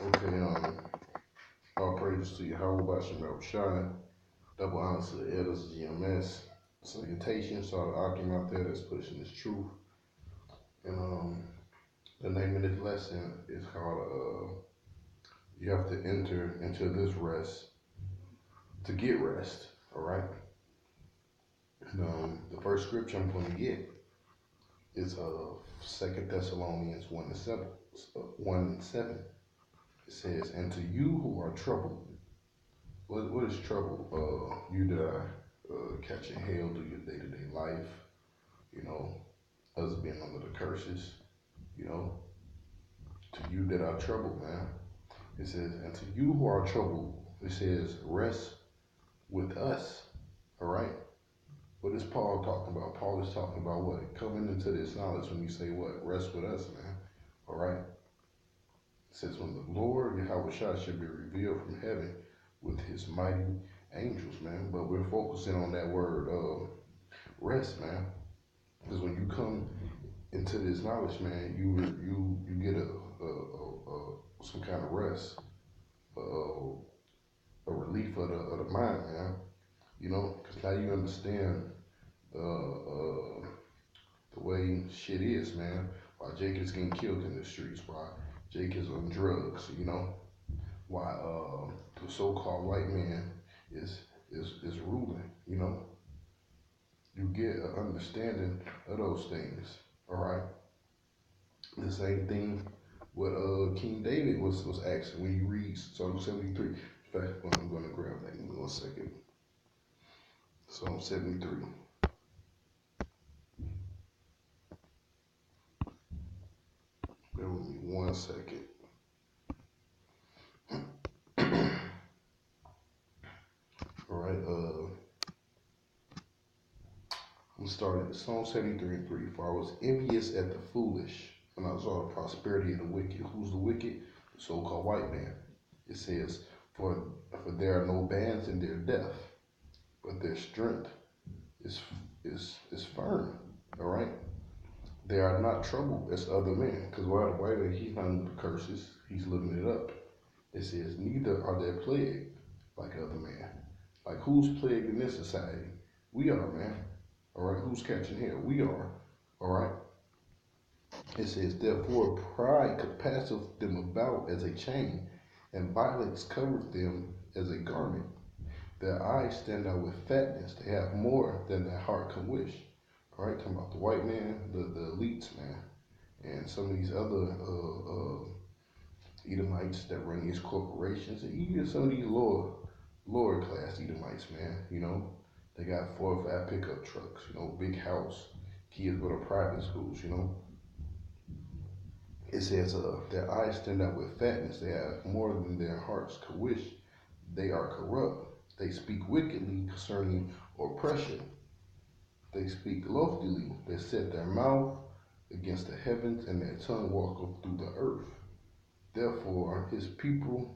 Okay, all praises to Yahweh Bashem Shai. Double honors to the elders of GMS. Salutations to all the Akim out there that's pushing this truth. And the name of this lesson is called You Have to Enter into This Rest to Get Rest. All right? And the first scripture I'm going to get is 2 Thessalonians 1 and 7. 1 and 7. It says, And to you who are troubled, what is trouble? You that are catching hell through your day-to-day life, you know, us being under the curses, you know, to you that are troubled, man. It says, and to you who are troubled, it says, rest with us, all right? What is Paul talking about? Paul is talking about what? Coming into this knowledge when you say what? Rest with us, man, all right? It says, when the Lord, Yahweh Shai, should be revealed from heaven with his mighty angels, man. But we're focusing on that word rest, man. Because when you come into this knowledge, man, you get some kind of rest, a relief of the mind, man. You know, because now you understand the way shit is, man. Why Jake is getting killed in the streets, why Jake is on drugs, you know, why the so-called white man is ruling, you know. You get an understanding of those things, all right? The same thing what King David was asking when you read Psalm 73. In fact, I'm going to grab that in 1 second. Psalm 73. Bear with me 1 second. All right, I'm starting at Psalm 73 and 3. For I was envious at the foolish when I saw the prosperity of the wicked. Who's the wicked? The so-called white man. It says, for there are no bands in their death, but their strength is firm. All right. They are not troubled as other men, because white man, he's not under the curses. He's living it up. It says, neither are they plagued like other men. Like who's plagued in this society? We are, man. All right. Who's catching hell? We are. All right. It says, therefore, pride compasseth them about as a chain, and violence covereth them as a garment. Their eyes stand out with fatness. They have more than their heart can wish. All right, talking about the white man, the elites, man, and some of these other Edomites that run these corporations, and even some of these lower class Edomites, man. You know, they got 4 or 5 pickup trucks. You know, big house. Kids go to private schools. You know, it says their eyes stand out with fatness. They have more than their hearts could wish. They are corrupt. They speak wickedly concerning oppression. They speak loftily. They set their mouth against the heavens, and their tongue walketh through the earth. Therefore his people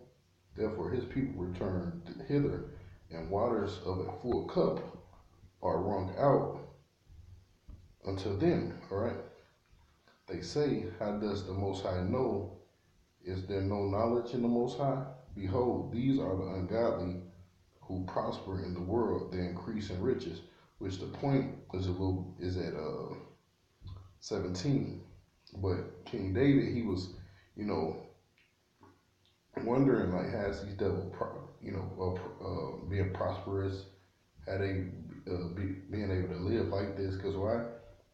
return hither, and waters of a full cup are wrung out unto them. All right. They say, how does the Most High know? Is there no knowledge in the Most High? Behold, these are the ungodly who prosper in the world, they increase in riches. Which the point is at 17. But King David, he was, you know, wondering like, has these devil, being prosperous, how they being able to live like this? Because why?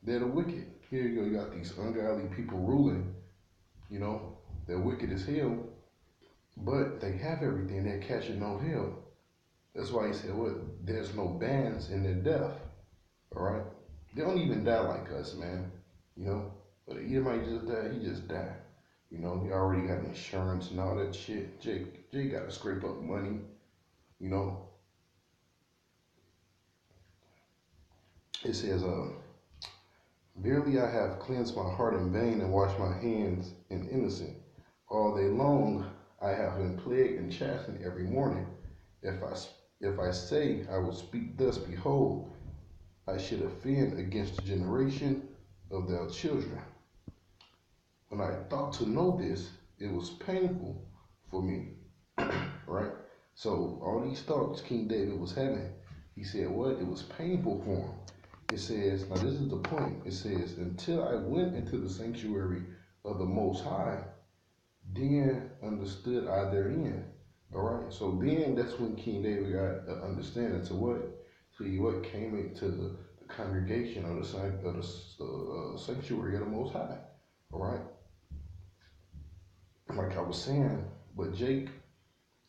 They're the wicked. Here you go, you got these ungodly people ruling. You know, they're wicked as hell, but they have everything. They're catching no hell. That's why he said, what? There's no bands in their death. All right? They don't even die like us, man. You know? But the Edomite just died, he just died. You know, he already got insurance and all that shit. Jake got to scrape up money. You know? It says, verily I have cleansed my heart in vain and washed my hands in innocent. All day long I have been plagued and chastened every morning. If I say I will speak thus, behold, I should offend against the generation of their children. When I thought to know this, it was painful for me. Right? So all these thoughts King David was having, he said what? It was painful for him. It says, now this is the point. It says, until I went into the sanctuary of the Most High, then understood I therein. All right. So then that's when King David got understanding to what? See what came into the congregation of the sanctuary of the Most High. All right. Like I was saying, but Jake,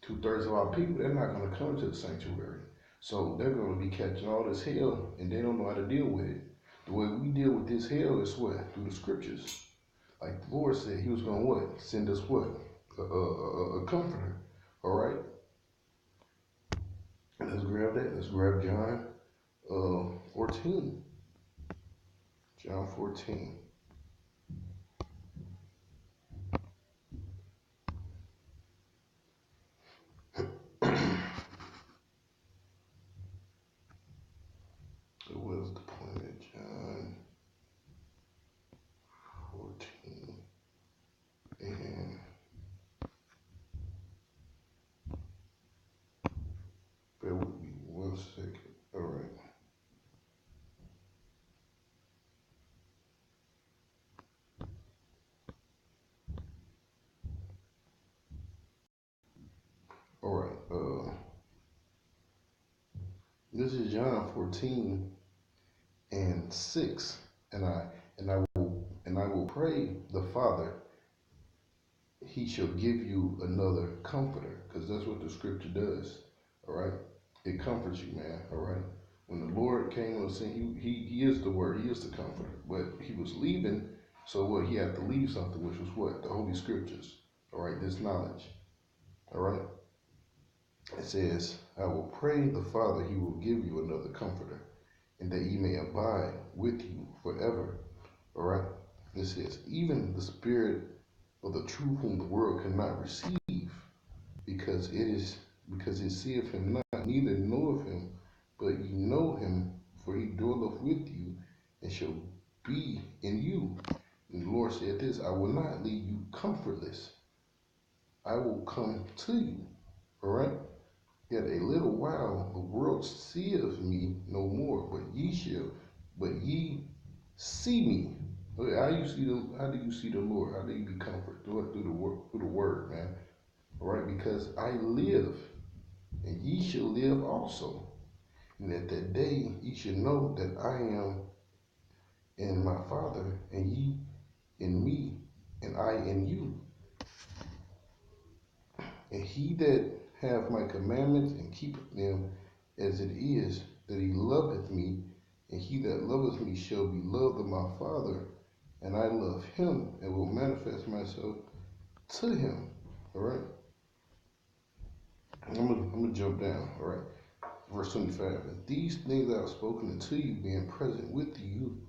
2/3 of our people, they're not going to come to the sanctuary. So they're going to be catching all this hell and they don't know how to deal with it. The way we deal with this hell is what? Through the scriptures. Like the Lord said, he was going to what? Send us what? A comforter. All right? Let's grab that. Let's grab John 14. John 14. What was the point of John 14? And bear with me 1 second. All right. All right. This is John 14 and 6. And I will pray the Father, he shall give you another comforter, because that's what the scripture does. All right, it comforts you, man. All right, when the Lord came on the scene, he is the word, he is the comforter, but he was leaving, so what, he had to leave something, which was what? The Holy Scriptures. All right, this knowledge. All right, it says, I will pray the Father, he will give you another comforter, and that he may abide with you forever. All right, it says, even the Spirit of the truth whom the world cannot receive, because it seeth him not, neither knoweth him, but ye know him, for he dwelleth with you, and shall be in you. And the Lord said this, I will not leave you comfortless. I will come to you. All right? Yet a little while the world seeth me no more, but ye see me. Okay, how do you see the Lord? How do you be comforted? Through the word, man. All right, because I live, and ye shall live also. And at that day ye shall know that I am in my Father, and ye in me, and I in you. And he that hath my commandments and keepeth them, as it is that he loveth me, and he that loveth me shall be loved of my Father, and I love him, and will manifest myself to him. All right. I'm gonna jump down. All right. Verse 25. And these things I have spoken unto you, being present with you,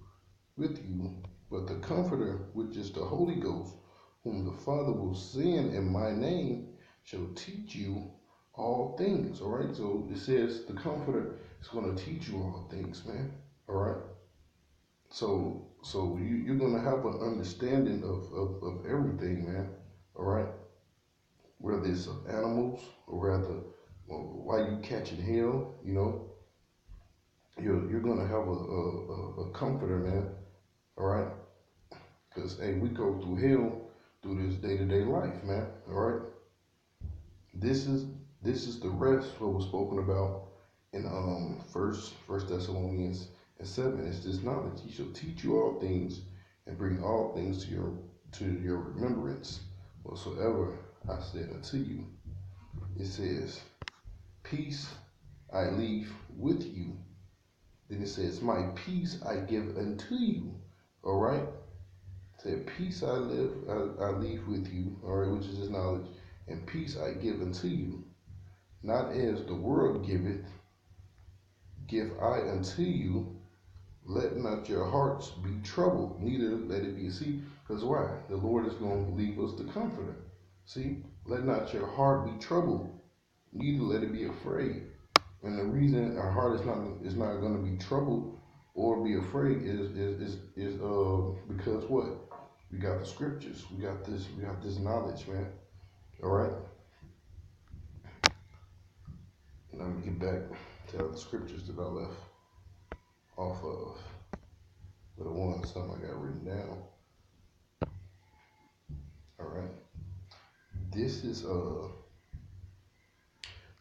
but the Comforter, which is the Holy Ghost, whom the Father will send in my name, shall teach you all things. All right. So it says the Comforter is going to teach you all things, man. All right. So you're going to have an understanding of everything, man. All right. Whether it's of animals or rather, why you catching hell, you know, you're gonna have a comforter, man. All right, because hey, we go through hell through this day-to-day life, man. All right, this is the rest what was spoken about in First Thessalonians and 7. It's this knowledge. He shall teach you all things and bring all things to your remembrance whatsoever I said unto you. It says, peace I leave with you. Then it says, my peace I give unto you. All right. It said, peace I leave with you. All right, which is his knowledge, and peace I give unto you. Not as the world giveth, give I unto you. Let not your hearts be troubled, neither let it be. See, because why? The Lord is going to leave us the comforter. See, let not your heart be troubled, neither let it be afraid. And the reason our heart is not going to be troubled or be afraid is because what? We got the scriptures. We got this knowledge, man. All right. And I'm gonna get back to the scriptures that I left off of. But the one some I got written down. All right. This is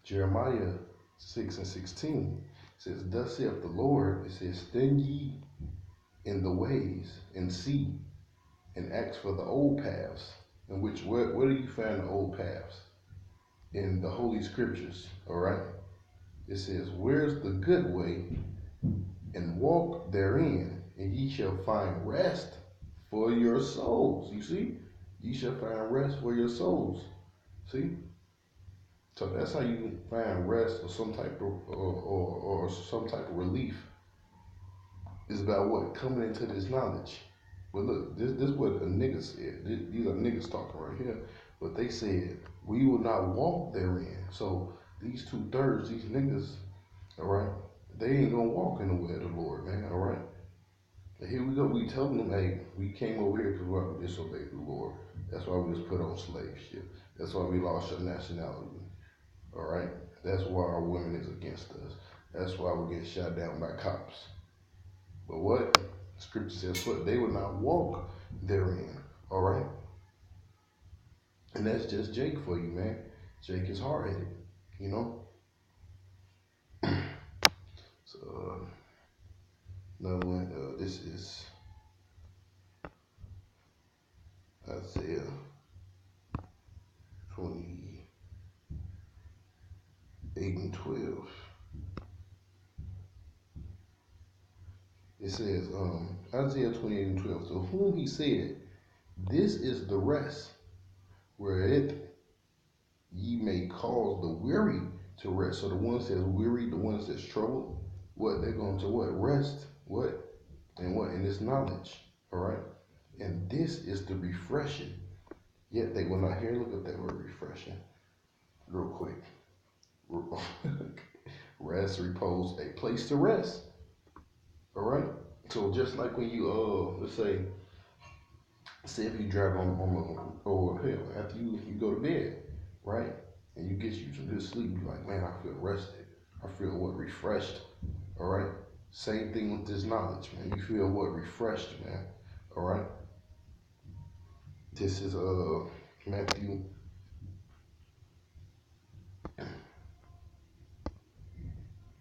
Jeremiah 6:16. It says, "Thus saith the Lord." It says, "Stand ye in the ways and see, and ask for the old paths." In which where do you find the old paths? In the Holy Scriptures. All right. It says, "Where's the good way, and walk therein, and ye shall find rest for your souls." You see, ye shall find rest for your souls. See, so that's how you find rest or some type of or some type of relief. Is about what? Coming into this knowledge. But look, this is what a nigga said. These are niggas talking right here. But they said, "We will not walk therein." So these 2/3, these niggas, all right, they ain't gonna walk in the way of the Lord, man. All right. And here we go. We telling them, hey, we came over here because we disobeyed the Lord. That's why we was put on slave ship. That's why we lost our nationality. All right. That's why our women is against us. That's why we get shot down by cops. But what? Scripture says what? They will not walk therein. All right? And that's just Jake for you, man. Jake is hard-headed, you know? So, another one, this is Isaiah 28:12. It says, Isaiah 28:12. "To whom he said, This is the rest, wherein ye may cause the weary to rest." So the one says weary, the one says troubled. What? They're going to what? Rest. What? And what? In this knowledge. All right? And this is the refreshing. Yet they will not hear. Look at that word refreshing. Real quick. Rest, repose, a place to rest. All right? So just like when you, let's say if you drive on over a hill, after you go to bed, right? And you get you some good sleep, you're like, man, I feel rested. I feel what? Refreshed. All right? Same thing with this knowledge, man. You feel what? Refreshed, man. All right? This is Matthew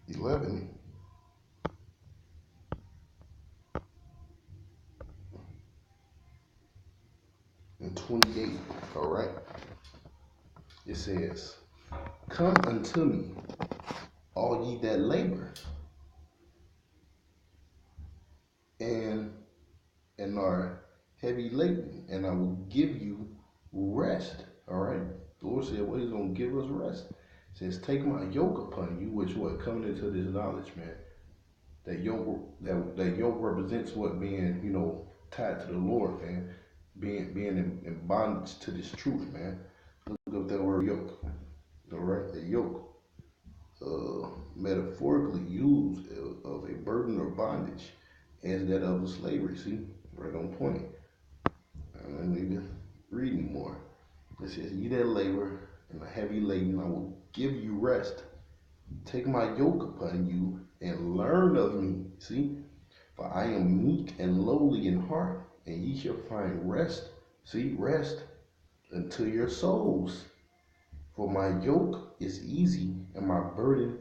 11 and 28. All right? It says, "Come unto me, all ye that labor and are heavy laden, and I will give you rest." All right? The Lord said, well, he's going to give us rest. It says, "Take my yoke upon you," which what? Coming into this knowledge, man. That yoke represents what? Being, tied to the Lord, man. Being in bondage to this truth, man. Look up that word yoke. All right? The yoke. Metaphorically used of a burden or bondage as that of a slavery. See? Right on point. I don't need to read anymore. It says, "Ye that labor and are heavy laden, I will give you rest. Take my yoke upon you and learn of me." See? "For I am meek and lowly in heart, and ye shall find rest." See? Rest unto your souls. "For my yoke is easy and my burden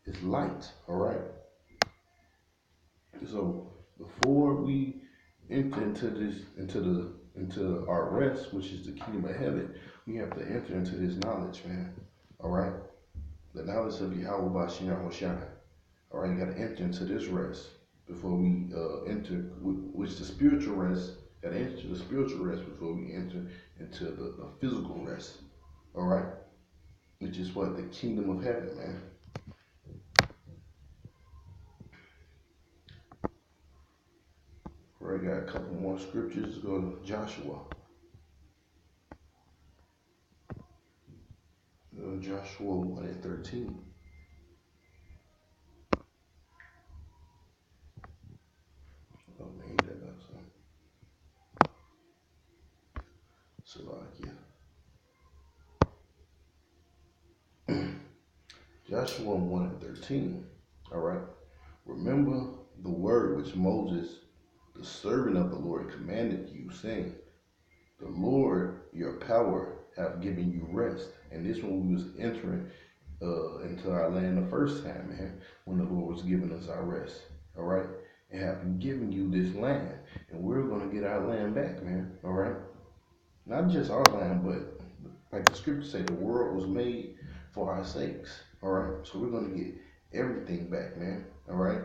is light." All right? So before we enter into our rest, which is the kingdom of heaven, we have to enter into this knowledge, man. All right? The knowledge of Yahweh Bashem Yahushua. All right, you got to enter into this rest before we enter, which the spiritual rest. Got to enter the spiritual rest before we enter into the physical rest. All right, which is what? The kingdom of heaven, man. All right, got a couple more scriptures. Let's go to Joshua. Joshua 1:13. Oh man, that got some. Salakia. Joshua 1 and 13. All right. Remember the word which Moses, the servant of the Lord, commanded you, saying, the Lord your power have given you rest. And this when we was entering into our land the first time, man, when the Lord was giving us our rest. All right. And have given you this land. And we're gonna get our land back, man. All right. Not just our land, but like the scriptures say, the world was made for our sakes. All right. So we're gonna get everything back, man. All right.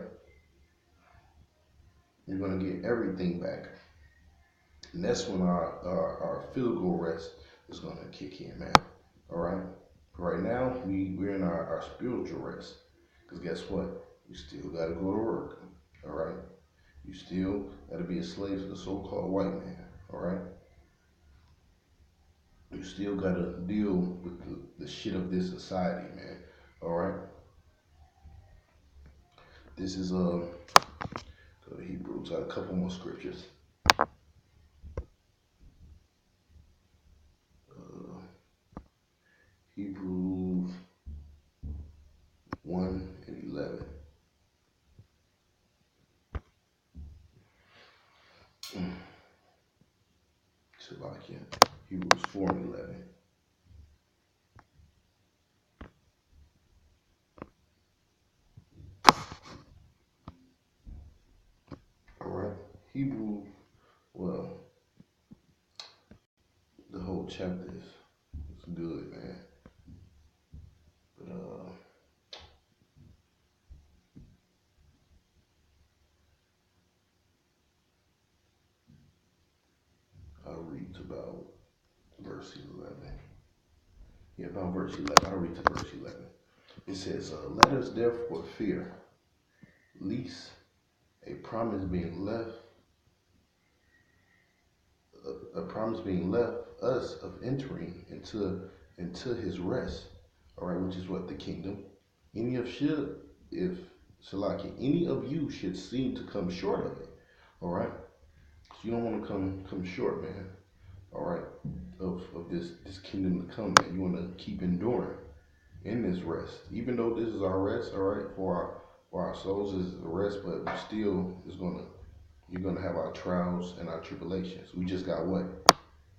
You're gonna get everything back. And that's when our physical rest is gonna kick in, man. All right. Right now, we're in our spiritual rest. Because guess what? You still gotta go to work. All right. You still gotta be a slave to the so-called white man. All right. You still gotta deal with the shit of this society, man. All right. This is go to Hebrews. Got a couple more scriptures. Hebrews 1 and 11. Slovakia. Hebrews 4 and 11. All right. Hebrews, well, the whole chapter is good, man. But I'll read to about verse 11. Yeah, about verse 11. I'll read to verse 11. It says, let us therefore fear, lest a promise being left us of entering into his rest. All right, which is what? The kingdom. Any of you should seem to come short of it. All right. So you don't want to come short, man. All right, of this kingdom to come, man. You want to keep enduring in this rest, even though this is our rest. All right, for our souls is the rest, but you're gonna have our trials and our tribulations. We just got what?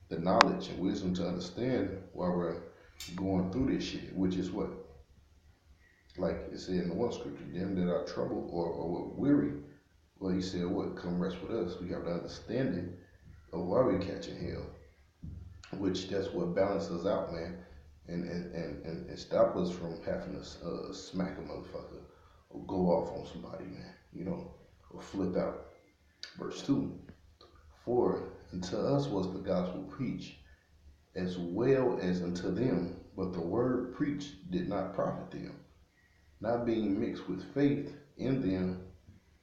The knowledge and wisdom to understand why we're going through this shit, which is what? Like it said in the one scripture, them that are troubled or weary, well, he said, what? Come rest with us. We have the understanding of why we're catching hell, which that's what balances out, man, and stop us from having to smack a motherfucker or go off on somebody, man, or flip out. Verse 2, for unto us was the gospel preached, as well as unto them, but the word preached did not profit them, not being mixed with faith in them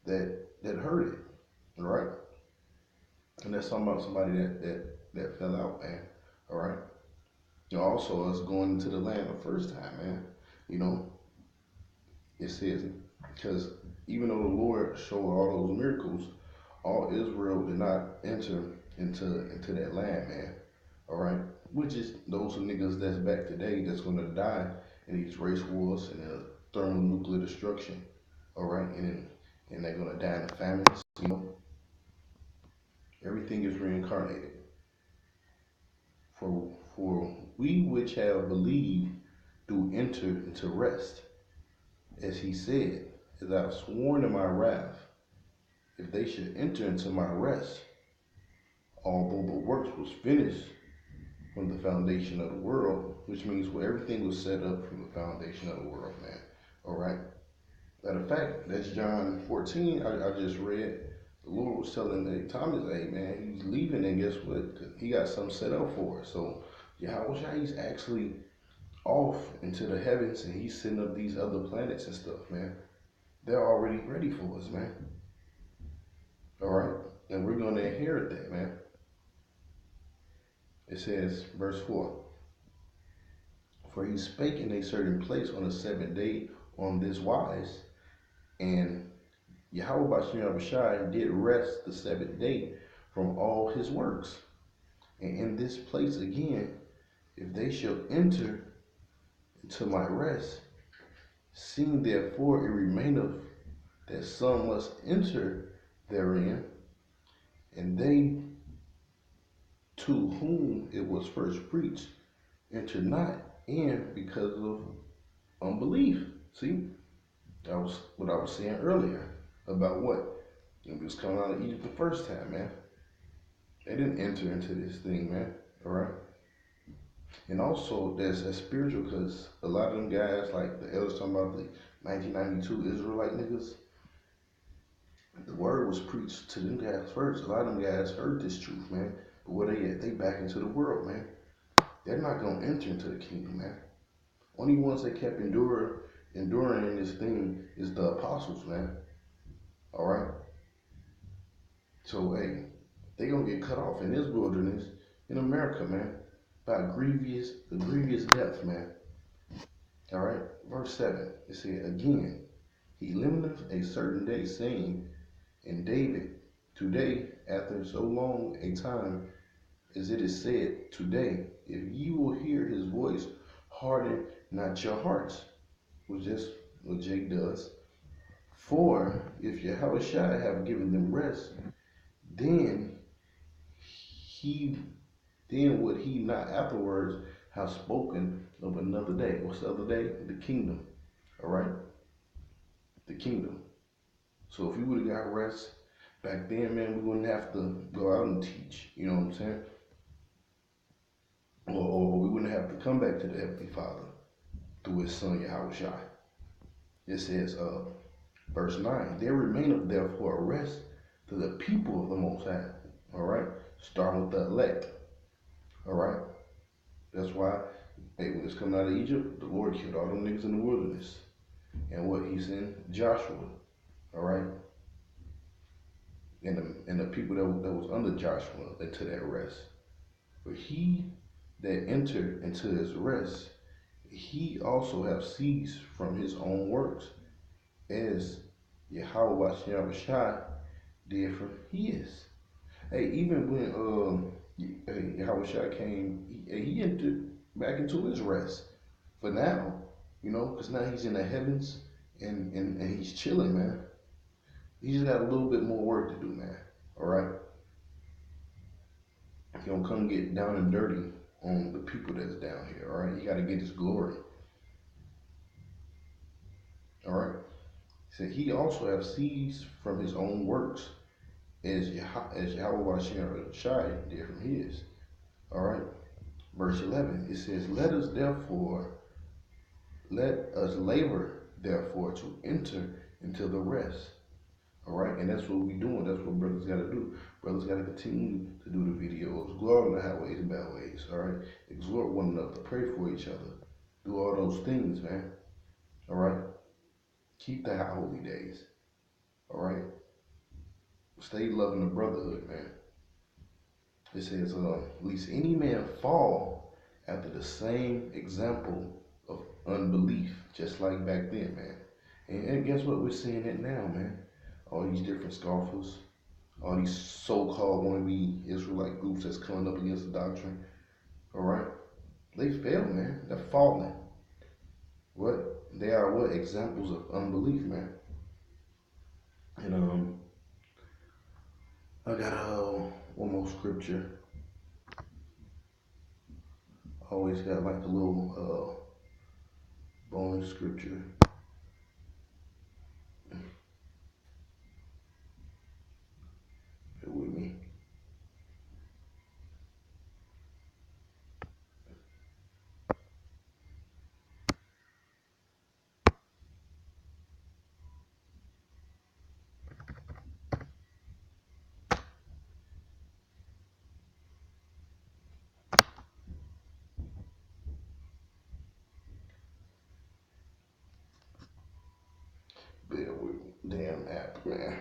that heard it. All right. And that's talking about somebody that fell out, man. All right. Also, us going into the land the first time, man. It says, because even though the Lord showed all those miracles, all Israel did not enter into that land, man. All right. Which is those niggas that's back today that's gonna die in these race wars and thermonuclear destruction. All right. And they're gonna die in the famines. Everything is reincarnated. For we which have believed do enter into rest, as he said, as I have sworn in my wrath, if they should enter into my rest, although the works was finished from the foundation of the world, which means where everything was set up from the foundation of the world, man. All right. Matter of fact, that's John 14. I just read. The Lord was telling Thomas, hey, man, he's leaving, and guess what? He got something set up for us. So Yahweh, he's actually off into the heavens, and he's setting up these other planets and stuff, man. They're already ready for us, man. All right? And we're going to inherit that, man. It says, verse 4, for he spake in a certain place on the seventh day on this wise, and Yahweh Bashem Abishai did rest the seventh day from all his works. And in this place again, if they shall enter into my rest, Seeing therefore it remaineth that some must enter therein, and they to whom it was first preached enter not in because of unbelief. See, that was what I was saying earlier about what? It was coming out of Egypt the first time, man. They didn't enter into this thing, man. All right. And also, there's a spiritual, because a lot of them guys, like the elders talking about the 1992 Israelite niggas, the word was preached to them guys first. A lot of them guys heard this truth, man. But where they at? They back into the world, man. They're not going to enter into the kingdom, man. Only ones that kept enduring in this thing is the apostles, man. All right? So, hey, they going to get cut off in this wilderness in America, man, by a grievous death, man. All right? Verse 7, it said, again, he limiteth a certain day, saying, and David, today, after so long a time, as it is said, today, if ye will hear his voice, harden not your hearts, which is what Jake does. For if Yahushua have given them rest, then would he not afterwards have spoken of another day. What's the other day? The kingdom. All right? The kingdom. So if we would have got rest back then, man, we wouldn't have to go out and teach. You know what I'm saying? Or we wouldn't have to come back to the Heavenly Father through his son Yahushua. It says, verse 9, there remaineth therefore a rest to the people of the Most High. All right? Starting with the elect. All right? That's why, hey, when it's coming out of Egypt, the Lord killed all them niggas in the wilderness. And what? He sent Joshua. All right? And the people that was under Joshua into that rest. But he that entered into his rest, he also have ceased from his own works, as Yahweh Shah did from his. Hey, even when Yahweh Shah came, he entered back into his rest. For now, you know, because now he's in the heavens and he's chilling, man. He just got a little bit more work to do, man. All right? He don't come get down and dirty on the people that's down here, all right? He got to get his glory. All right? So he also have ceased from his own works, as Yahweh Shai did from his. All right? Verse 11, it says, let us labor therefore to enter into the rest. All right? And that's what we're doing. That's what brothers got to do. Brothers got to continue to do the videos, go out on the highways and byways. All right? Exhort one another, pray for each other, do all those things, man. All right? Keep the high holy days. All right? Stay loving the brotherhood, man. It says, least any man fall after the same example of unbelief, just like back then, man. And guess what? We're seeing it now, man. All these different scoffers, all these so-called wannabe Israelite groups that's coming up against the doctrine. All right? They fail, man. They're falling. What? They are what? Examples of unbelief, man. And I got one more scripture. I always got like a little bonus scripture. Bear with me. Bear with me. Damn app, man.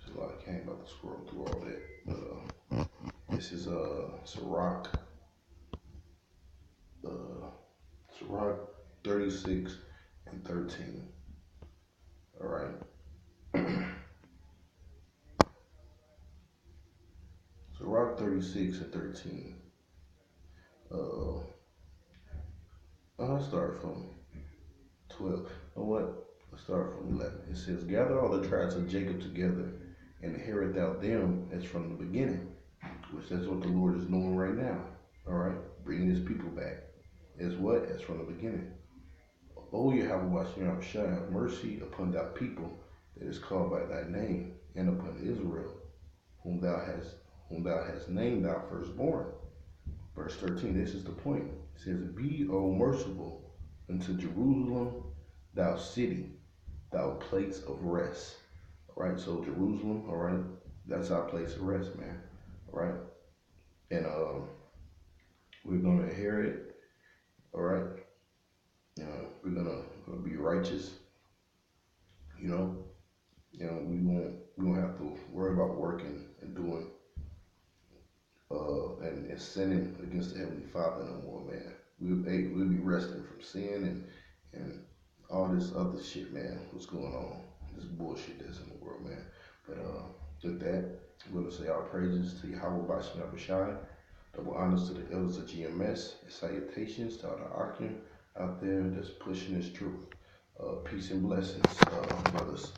So I can't about to scroll through all that. This is Sirach. Sirach 36 and 13. All right. So Rock 36 and 13. I'll start from 12. You know what? Let's start from 11. It says, gather all the tribes of Jacob together and inherit thou them as from the beginning, which that's what the Lord is doing right now. All right. Bringing his people back. As what? As from the beginning. O Yahweh Bashem Shai, have mercy upon thy people that is called by thy name, and upon Israel, whom thou hast named thy firstborn. Verse 13, this is the point. It says, be, O merciful, unto Jerusalem, thou city, thou place of rest. All right, so Jerusalem, all right, that's our place of rest, man. All right, and we're gonna inherit, all right. We're gonna be righteous. You know, we won't have to worry about working and doing and sinning against the Heavenly Father no more, man. We'll be resting from sin and all this other shit, man. What's going on? This bullshit that's in the world, man. But with that, we're gonna say our praises to Yahweh Bashem Abishai, double honors to the elders of GMS, and salutations to all the Akim out there that's pushing this truth. Peace and blessings, brothers.